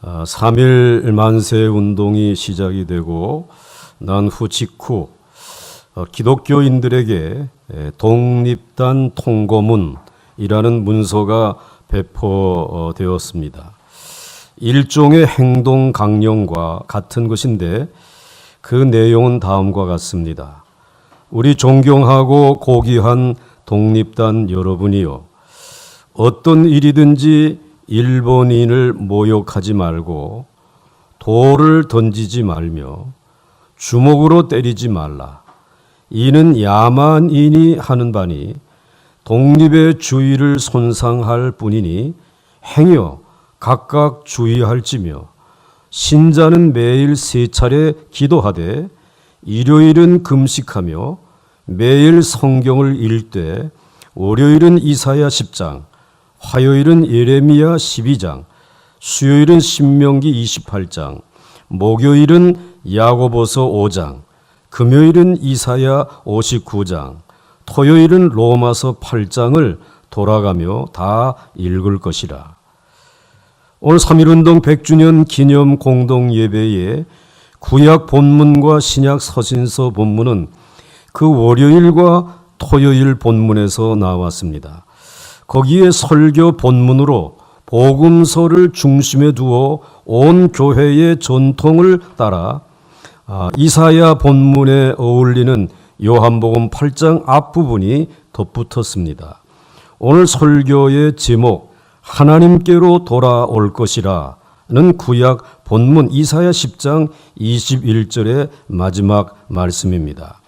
3.1 만세 운동이 시작이 되고 난 후 직후 기독교인들에게 독립단 통고문이라는 문서가 배포되었습니다. 일종의 행동 강령과 같은 것인데 그 내용은 다음과 같습니다. 우리 존경하고 고귀한 독립단 여러분이요, 어떤 일이든지 일본인을 모욕하지 말고 돌을 던지지 말며 주먹으로 때리지 말라. 이는 야만인이 하는 바니 독립의 주의를 손상할 뿐이니 행여 각각 주의할지며, 신자는 매일 3차례 기도하되 일요일은 금식하며 매일 성경을 읽되 월요일은 이사야 10장, 화요일은 예레미야 12장, 수요일은 신명기 28장, 목요일은 야고보서 5장, 금요일은 이사야 59장, 토요일은 로마서 8장을 돌아가며 다 읽을 것이라. 오늘 3.1운동 100주년 기념 공동예배에 구약 본문과 신약 서신서 본문은 그 월요일과 토요일 본문에서 나왔습니다. 거기에 설교 본문으로 복음서를 중심에 두어 온 교회의 전통을 따라 이사야 본문에 어울리는 요한복음 8장 앞부분이 덧붙었습니다. 오늘 설교의 제목, 하나님께로 돌아올 것이라는 구약 본문 이사야 10장 21절의 마지막 말씀입니다.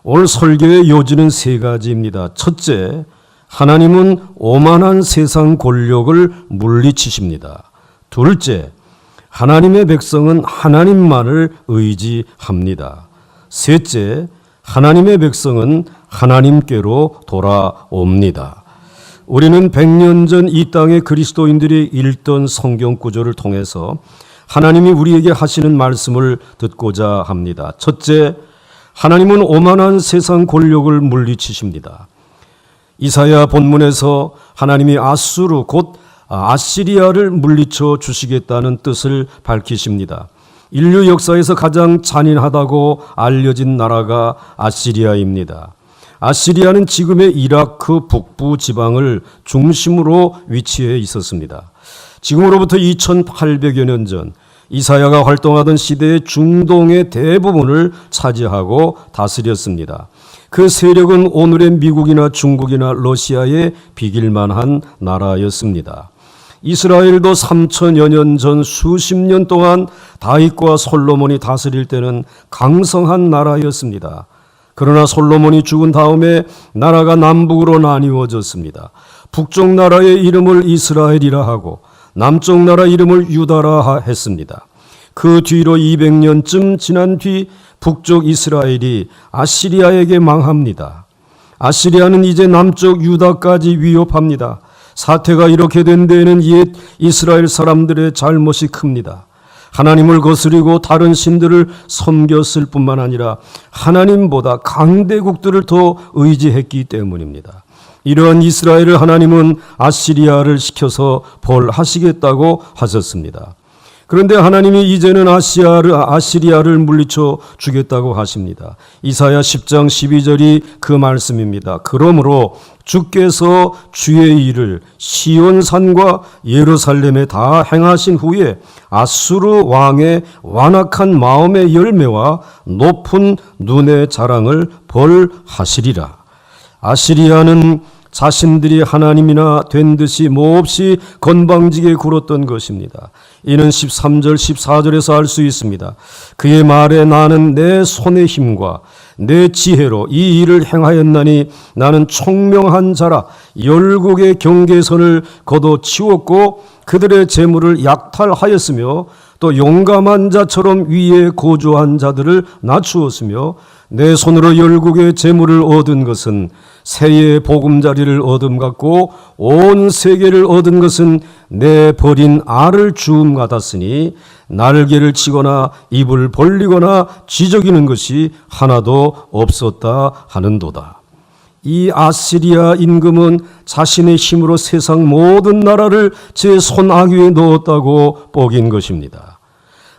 오늘 설교의 요지는 3가지입니다. 첫째, 하나님은 오만한 세상 권력을 물리치십니다. 둘째, 하나님의 백성은 하나님만을 의지합니다. 셋째, 하나님의 백성은 하나님께로 돌아옵니다. 우리는 100년 전 이 땅의 그리스도인들이 읽던 성경 구절을 통해서 하나님이 우리에게 하시는 말씀을 듣고자 합니다. 첫째, 하나님은 오만한 세상 권력을 물리치십니다. 이사야 본문에서 하나님이 아수르 곧 아시리아를 물리쳐 주시겠다는 뜻을 밝히십니다. 인류 역사에서 가장 잔인하다고 알려진 나라가 아시리아입니다. 아시리아는 지금의 이라크 북부 지방을 중심으로 위치해 있었습니다. 지금으로부터 2800여 년 전 이사야가 활동하던 시대의 중동의 대부분을 차지하고 다스렸습니다. 그 세력은 오늘의 미국이나 중국이나 러시아에 비길만한 나라였습니다. 이스라엘도 3000여 년 전 수십 년 동안 다윗과 솔로몬이 다스릴 때는 강성한 나라였습니다. 그러나 솔로몬이 죽은 다음에 나라가 남북으로 나뉘어졌습니다. 북쪽 나라의 이름을 이스라엘이라 하고 남쪽 나라 이름을 유다라 했습니다. 그 뒤로 200년쯤 지난 뒤 북쪽 이스라엘이 아시리아에게 망합니다. 아시리아는 이제 남쪽 유다까지 위협합니다. 사태가 이렇게 된 데에는 옛 이스라엘 사람들의 잘못이 큽니다. 하나님을 거스리고 다른 신들을 섬겼을 뿐만 아니라 하나님보다 강대국들을 더 의지했기 때문입니다. 이러한 이스라엘을 하나님은 아시리아를 시켜서 벌하시겠다고 하셨습니다. 그런데 하나님이 이제는 아시리아를 물리쳐 주겠다고 하십니다. 이사야 10장 12절이 그 말씀입니다. 그러므로 주께서 주의 일을 시온산과 예루살렘에 다 행하신 후에 아수르 왕의 완악한 마음의 열매와 높은 눈의 자랑을 벌하시리라. 아시리아는 자신들이 하나님이나 된 듯이 몹시 건방지게 굴었던 것입니다. 이는 13절 14절에서 알 수 있습니다. 그의 말에 나는 내 손의 힘과 내 지혜로 이 일을 행하였나니 나는 총명한 자라. 열국의 경계선을 걷어치웠고 그들의 재물을 약탈하였으며 또 용감한 자처럼 위에 고조한 자들을 낮추었으며 내 손으로 열국의 재물을 얻은 것은 새의 보금자리를 얻음 같고 온 세계를 얻은 것은 내 버린 알을 주움 같았으니 날개를 치거나 입을 벌리거나 지저귀는 것이 하나도 없었다 하는도다. 이 아시리아 임금은 자신의 힘으로 세상 모든 나라를 제 손아귀에 넣었다고 뽀긴 것입니다.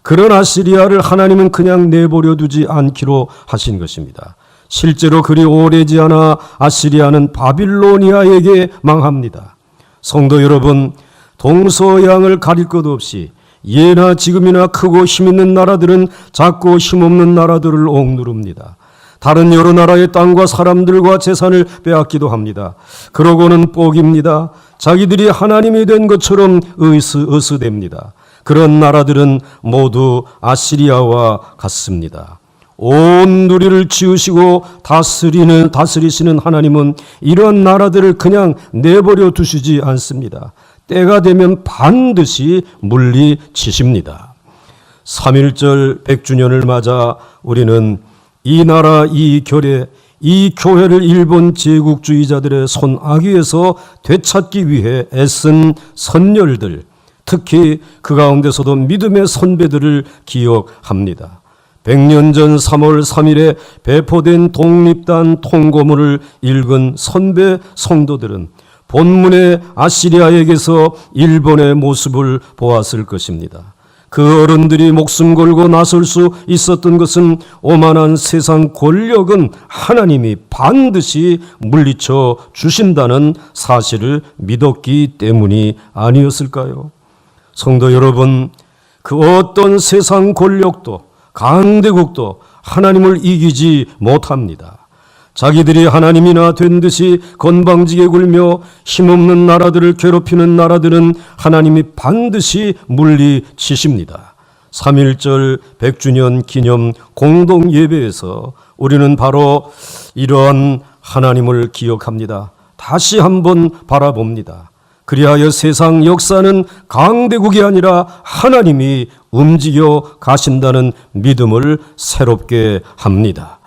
그런 아시리아를 하나님은 그냥 내버려 두지 않기로 하신 것입니다. 실제로 그리 오래지 않아 아시리아는 바빌로니아에게 망합니다. 성도 여러분, 동서양을 가릴 것 없이 예나 지금이나 크고 힘있는 나라들은 작고 힘없는 나라들을 억누릅니다. 다른 여러 나라의 땅과 사람들과 재산을 빼앗기도 합니다. 그러고는 뽀깁니다. 자기들이 하나님이 된 것처럼 으스됩니다. 그런 나라들은 모두 아시리아와 같습니다. 온 누리를 지으시고 다스리시는 하나님은 이런 나라들을 그냥 내버려 두시지 않습니다. 때가 되면 반드시 물리치십니다. 3.1절 100주년을 맞아 우리는 이 나라, 이 결의, 이 교회를 일본 제국주의자들의 손아귀에서 되찾기 위해 애쓴 선열들, 특히 그 가운데서도 믿음의 선배들을 기억합니다. 100년 전 3월 3일에 배포된 독립단 통고문을 읽은 선배 성도들은 본문의 아시리아에게서 일본의 모습을 보았을 것입니다. 그 어른들이 목숨 걸고 나설 수 있었던 것은 오만한 세상 권력은 하나님이 반드시 물리쳐 주신다는 사실을 믿었기 때문이 아니었을까요? 성도 여러분, 그 어떤 세상 권력도 강대국도 하나님을 이기지 못합니다. 자기들이 하나님이나 된 듯이 건방지게 굴며 힘없는 나라들을 괴롭히는 나라들은 하나님이 반드시 물리치십니다. 3.1절 100주년 기념 공동예배에서 우리는 바로 이러한 하나님을 기억합니다. 다시 한번 바라봅니다. 그리하여 세상 역사는 강대국이 아니라 하나님이 움직여 가신다는 믿음을 새롭게 합니다.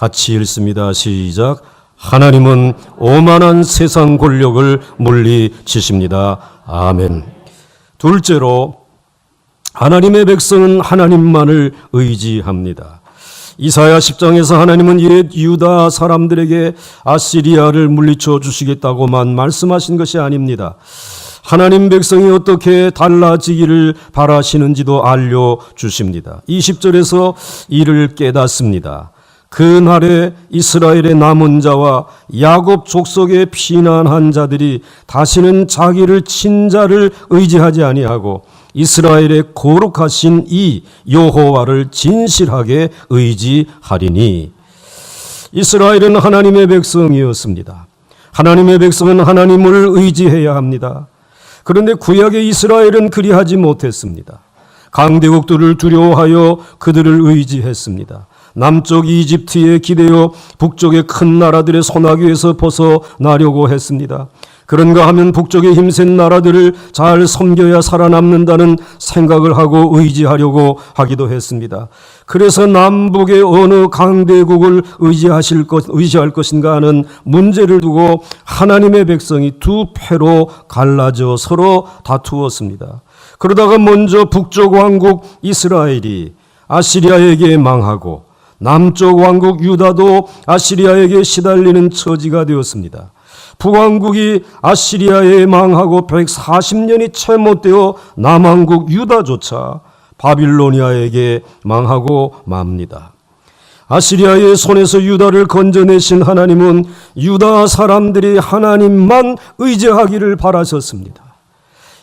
같이 읽습니다. 시작. 하나님은 오만한 세상 권력을 물리치십니다. 아멘. 둘째로, 하나님의 백성은 하나님만을 의지합니다. 이사야 10장에서 하나님은 옛 유다 사람들에게 아시리아를 물리쳐 주시겠다고만 말씀하신 것이 아닙니다. 하나님 백성이 어떻게 달라지기를 바라시는지도 알려주십니다. 20절에서 이를 깨닫습니다. 그날에 이스라엘의 남은 자와 야곱 족속의 피난한 자들이 다시는 자기를 친자를 의지하지 아니하고 이스라엘의 거룩하신 이 여호와를 진실하게 의지하리니. 이스라엘은 하나님의 백성이었습니다. 하나님의 백성은 하나님을 의지해야 합니다. 그런데 구약의 이스라엘은 그리하지 못했습니다. 강대국들을 두려워하여 그들을 의지했습니다. 남쪽 이집트에 기대어 북쪽의 큰 나라들의 손아귀에서 벗어나려고 했습니다. 그런가 하면 북쪽의 힘센 나라들을 잘 섬겨야 살아남는다는 생각을 하고 의지하려고 하기도 했습니다. 그래서 남북의 어느 강대국을 의지할 것인가 하는 문제를 두고 하나님의 백성이 두 패로 갈라져 서로 다투었습니다. 그러다가 먼저 북쪽 왕국 이스라엘이 아시리아에게 망하고 남쪽 왕국 유다도 아시리아에게 시달리는 처지가 되었습니다. 북왕국이 아시리아에 망하고 140년이 채 못되어 남왕국 유다조차 바빌로니아에게 망하고 맙니다. 아시리아의 손에서 유다를 건져내신 하나님은 유다 사람들이 하나님만 의지하기를 바라셨습니다.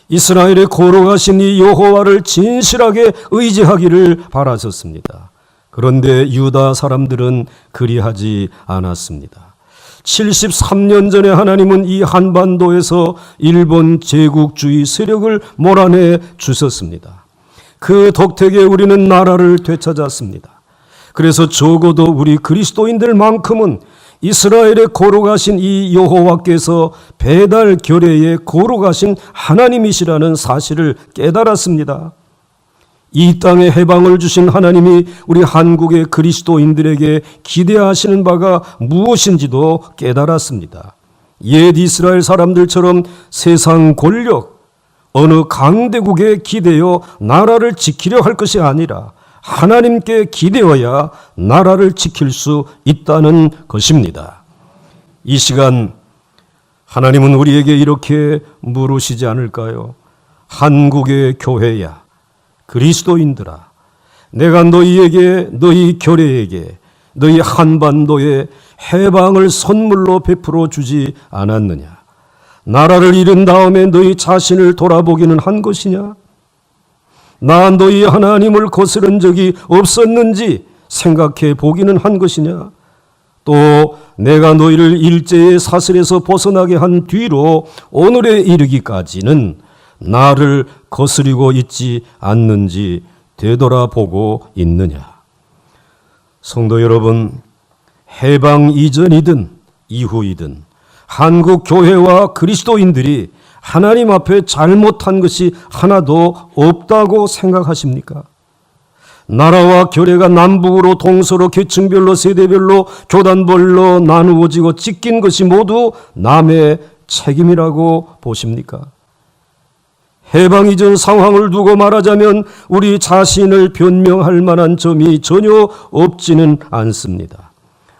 이스라엘의 거룩하신 이 여호와를 진실하게 의지하기를 바라셨습니다. 그런데 유다 사람들은 그리하지 않았습니다. 73년 전에 하나님은 이 한반도에서 일본 제국주의 세력을 몰아내 주셨습니다. 그 덕택에 우리는 나라를 되찾았습니다. 그래서 적어도 우리 그리스도인들만큼은 이스라엘의 거룩하신 이 여호와께서 배달 결례의 거룩하신 하나님이시라는 사실을 깨달았습니다. 이 땅에 해방을 주신 하나님이 우리 한국의 그리스도인들에게 기대하시는 바가 무엇인지도 깨달았습니다. 옛 이스라엘 사람들처럼 세상 권력, 어느 강대국에 기대어 나라를 지키려 할 것이 아니라 하나님께 기대어야 나라를 지킬 수 있다는 것입니다. 이 시간 하나님은 우리에게 이렇게 물으시지 않을까요? 한국의 교회야, 그리스도인들아, 내가 너희에게, 너희 교례에게, 너희 한반도에 해방을 선물로 베풀어 주지 않았느냐? 나라를 잃은 다음에 너희 자신을 돌아보기는 한 것이냐? 나 너희 하나님을 거스른 적이 없었는지 생각해 보기는 한 것이냐? 또 내가 너희를 일제의 사슬에서 벗어나게 한 뒤로 오늘에 이르기까지는 나를 거스리고 있지 않는지 되돌아보고 있느냐? 성도 여러분, 해방 이전이든 이후이든 한국 교회와 그리스도인들이 하나님 앞에 잘못한 것이 하나도 없다고 생각하십니까? 나라와 교례가 남북으로 동서로 계층별로 세대별로 교단별로 나누어지고 찢긴 것이 모두 남의 책임이라고 보십니까? 해방 이전 상황을 두고 말하자면 우리 자신을 변명할 만한 점이 전혀 없지는 않습니다.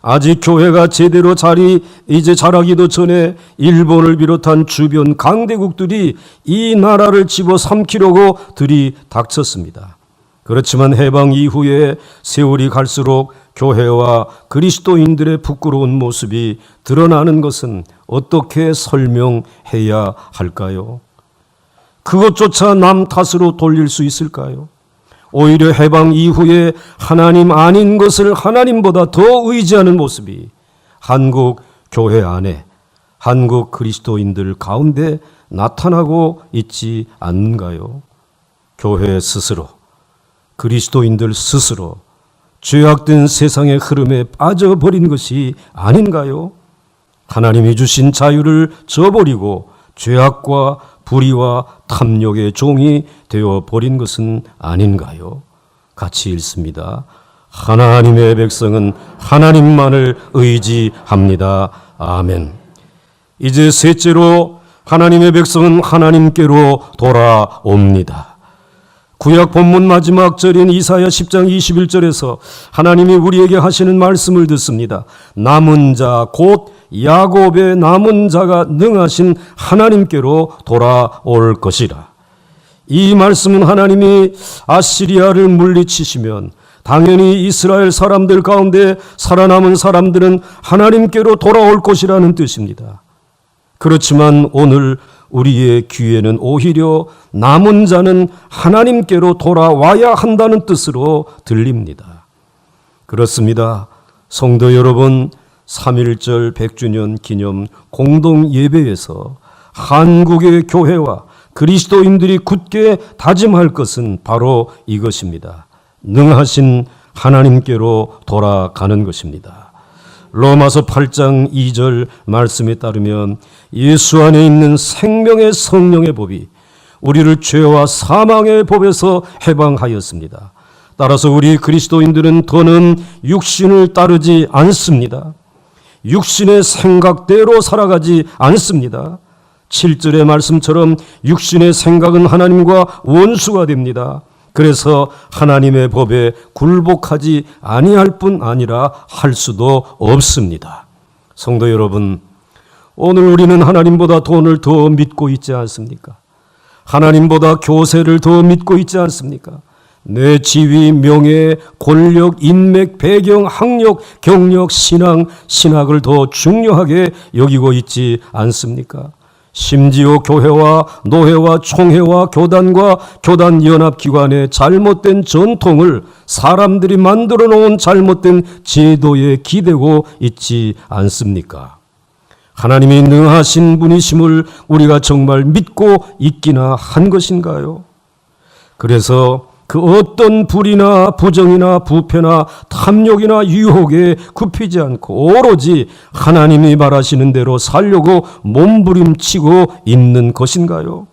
아직 교회가 제대로 자라기도 전에 일본을 비롯한 주변 강대국들이 이 나라를 집어삼키려고 들이닥쳤습니다. 그렇지만 해방 이후에 세월이 갈수록 교회와 그리스도인들의 부끄러운 모습이 드러나는 것은 어떻게 설명해야 할까요? 그것조차 남 탓으로 돌릴 수 있을까요? 오히려 해방 이후에 하나님 아닌 것을 하나님보다 더 의지하는 모습이 한국 교회 안에, 한국 그리스도인들 가운데 나타나고 있지 않는가요? 교회 스스로, 그리스도인들 스스로 죄악된 세상의 흐름에 빠져버린 것이 아닌가요? 하나님이 주신 자유를 저버리고 죄악과 불의와 탐욕의 종이 되어버린 것은 아닌가요? 같이 읽습니다. 하나님의 백성은 하나님만을 의지합니다. 아멘. 이제 셋째로 하나님의 백성은 하나님께로 돌아옵니다. 구약 본문 마지막 절인 이사야 10장 21절에서 하나님이 우리에게 하시는 말씀을 듣습니다. 남은 자, 곧 야곱의 남은 자가 능하신 하나님께로 돌아올 것이라. 이 말씀은 하나님이 아시리아를 물리치시면 당연히 이스라엘 사람들 가운데 살아남은 사람들은 하나님께로 돌아올 것이라는 뜻입니다. 그렇지만 오늘 우리의 귀에는 오히려 남은 자는 하나님께로 돌아와야 한다는 뜻으로 들립니다. 그렇습니다. 성도 여러분, 3.1절 100주년 기념 공동 예배에서 한국의 교회와 그리스도인들이 굳게 다짐할 것은 바로 이것입니다. 능하신 하나님께로 돌아가는 것입니다. 로마서 8장 2절 말씀에 따르면 예수 안에 있는 생명의 성령의 법이 우리를 죄와 사망의 법에서 해방하였습니다. 따라서 우리 그리스도인들은 더는 육신을 따르지 않습니다. 육신의 생각대로 살아가지 않습니다. 7절의 말씀처럼 육신의 생각은 하나님과 원수가 됩니다. 그래서 하나님의 법에 굴복하지 아니할 뿐 아니라 할 수도 없습니다. 성도 여러분, 오늘 우리는 하나님보다 돈을 더 믿고 있지 않습니까? 하나님보다 교세를 더 믿고 있지 않습니까? 내 지위, 명예, 권력, 인맥, 배경, 학력, 경력, 신학을 더 중요하게 여기고 있지 않습니까? 심지어 교회와 노회와 총회와 교단과 교단연합기관의 잘못된 전통을 사람들이 만들어 놓은 잘못된 제도에 기대고 있지 않습니까? 하나님이 능하신 분이심을 우리가 정말 믿고 있기나 한 것인가요? 그래서 그 어떤 불의나 부정이나 부패나 탐욕이나 유혹에 굽히지 않고 오로지 하나님이 말하시는 대로 살려고 몸부림치고 있는 것인가요?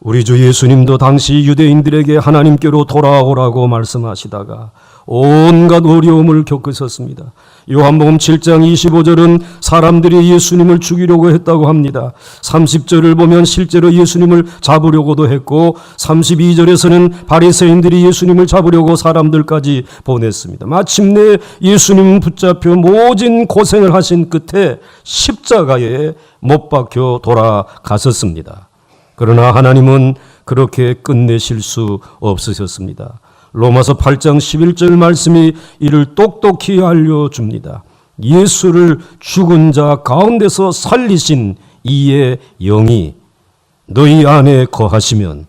우리 주 예수님도 당시 유대인들에게 하나님께로 돌아오라고 말씀하시다가 온갖 어려움을 겪으셨습니다. 요한복음 7장 25절은 사람들이 예수님을 죽이려고 했다고 합니다. 30절을 보면 실제로 예수님을 잡으려고도 했고 32절에서는 바리새인들이 예수님을 잡으려고 사람들까지 보냈습니다. 마침내 예수님은 붙잡혀 모진 고생을 하신 끝에 십자가에 못 박혀 돌아가셨습니다. 그러나 하나님은 그렇게 끝내실 수 없으셨습니다. 로마서 8장 11절 말씀이 이를 똑똑히 알려줍니다. 예수를 죽은 자 가운데서 살리신 이의 영이 너희 안에 거하시면,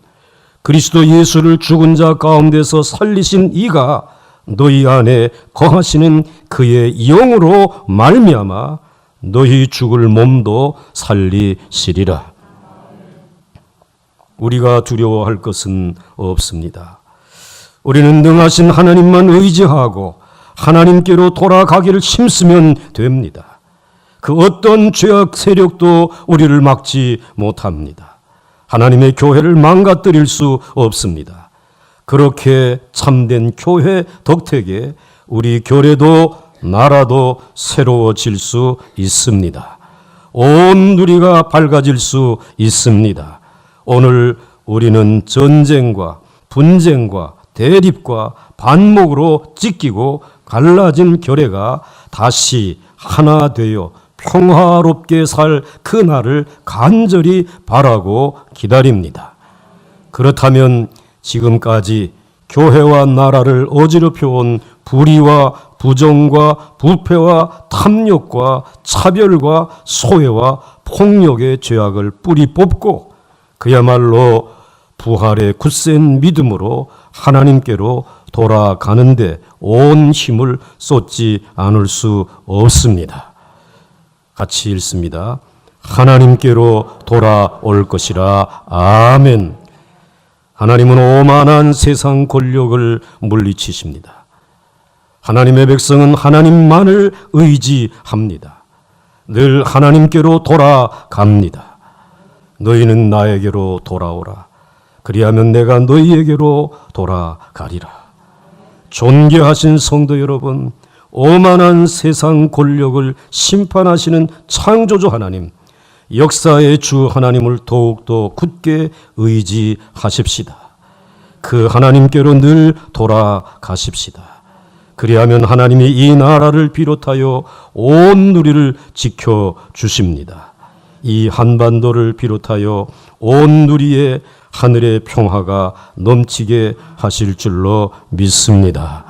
그리스도 예수를 죽은 자 가운데서 살리신 이가 너희 안에 거하시는 그의 영으로 말미암아 너희 죽을 몸도 살리시리라. 우리가 두려워할 것은 없습니다. 우리는 능하신 하나님만 의지하고 하나님께로 돌아가기를 힘쓰면 됩니다. 그 어떤 죄악 세력도 우리를 막지 못합니다. 하나님의 교회를 망가뜨릴 수 없습니다. 그렇게 참된 교회 덕택에 우리 교례도 나라도 새로워질 수 있습니다. 온 누리가 밝아질 수 있습니다. 오늘 우리는 전쟁과 분쟁과 대립과 반목으로 찢기고 갈라진 교회가 다시 하나 되어 평화롭게 살 그 날을 간절히 바라고 기다립니다. 그렇다면 지금까지 교회와 나라를 어지럽혀온 불의와 부정과 부패와 탐욕과 차별과 소외와 폭력의 죄악을 뿌리 뽑고 그야말로 부활의 굳센 믿음으로 하나님께로 돌아가는데 온 힘을 쏟지 않을 수 없습니다. 같이 읽습니다. 하나님께로 돌아올 것이라. 아멘. 하나님은 오만한 세상 권력을 물리치십니다. 하나님의 백성은 하나님만을 의지합니다. 늘 하나님께로 돌아갑니다. 너희는 나에게로 돌아오라. 그리하면 내가 너희에게로 돌아가리라. 존귀하신 성도 여러분, 오만한 세상 권력을 심판하시는 창조주 하나님, 역사의 주 하나님을 더욱더 굳게 의지하십시다. 그 하나님께로 늘 돌아가십시다. 그리하면 하나님이 이 나라를 비롯하여 온 누리를 지켜주십니다. 이 한반도를 비롯하여 온 누리에 하늘의 평화가 넘치게 하실 줄로 믿습니다.